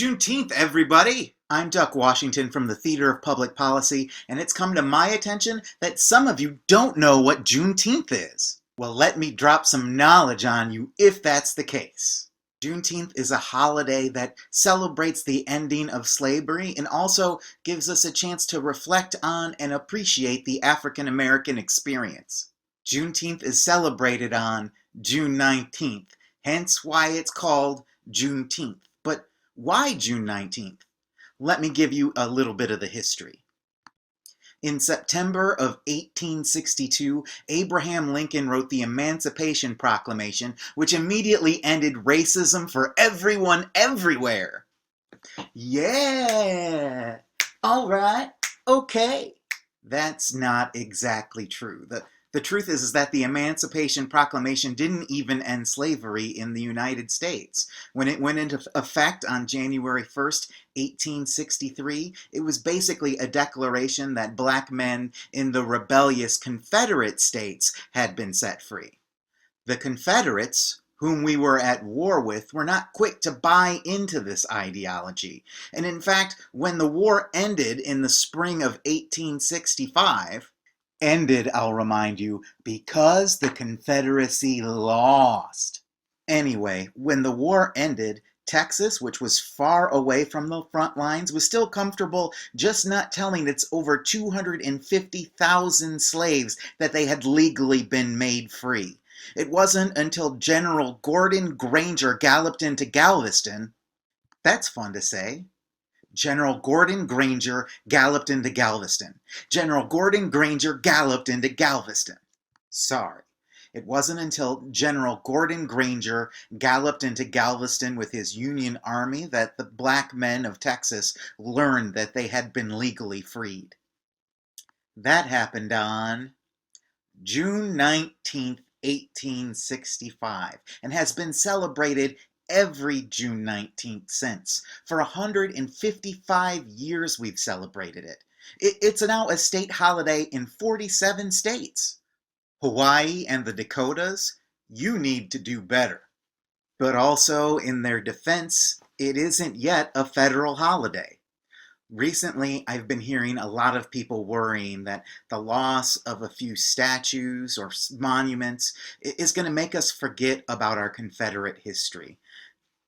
Juneteenth, everybody! I'm Duck Washington from the Theater of Public Policy, and it's come to my attention that some of you don't know what Juneteenth is. Well, let me drop some knowledge on you if that's the case. Juneteenth is a holiday that celebrates the ending of slavery and also gives us a chance to reflect on and appreciate the African American experience. Juneteenth is celebrated on June 19th, hence why it's called Juneteenth. But why June 19th? Let me give you a little bit of the history. In September of 1862, Abraham Lincoln wrote the Emancipation Proclamation, which immediately ended racism for everyone everywhere. Yeah! All right, okay. That's not exactly true. The truth is that the Emancipation Proclamation didn't even end slavery in the United States. When it went into effect on January 1st, 1863, it was basically a declaration that black men in the rebellious Confederate states had been set free. The Confederates, whom we were at war with, were not quick to buy into this ideology. And in fact, when the war ended in the spring of 1865, ended, I'll remind you, because the Confederacy lost. Anyway, when the war ended, Texas, which was far away from the front lines, was still comfortable just not telling its over 250,000 slaves that they had legally been made free. It wasn't until General Gordon Granger galloped into Galveston. That's fun to say. General Gordon Granger galloped into Galveston. General Gordon Granger galloped into Galveston. Sorry. It wasn't until General Gordon Granger galloped into Galveston with his Union Army that the black men of Texas learned that they had been legally freed. That happened on June 19th, 1865, and has been celebrated every June 19th since. For 155 years we've celebrated it. It's now a state holiday in 47 states. Hawaii and the Dakotas, you need to do better. But also, in their defense, it isn't yet a federal holiday. Recently, I've been hearing a lot of people worrying that the loss of a few statues or monuments is going to make us forget about our Confederate history.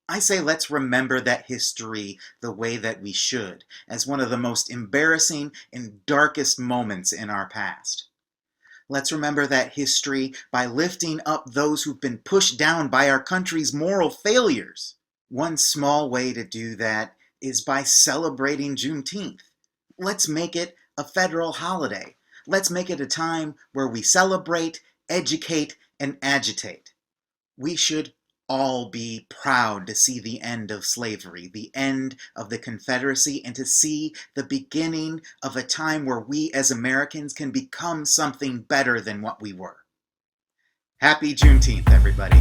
I say let's remember that history the way that we should, as one of the most embarrassing and darkest moments in our past. Let's remember that history by lifting up those who've been pushed down by our country's moral failures. One small way to do that is by celebrating Juneteenth. Let's make it a federal holiday. Let's make it a time where we celebrate, educate, and agitate. We should all be proud to see the end of slavery, the end of the Confederacy, and to see the beginning of a time where we as Americans can become something better than what we were. Happy Juneteenth, everybody.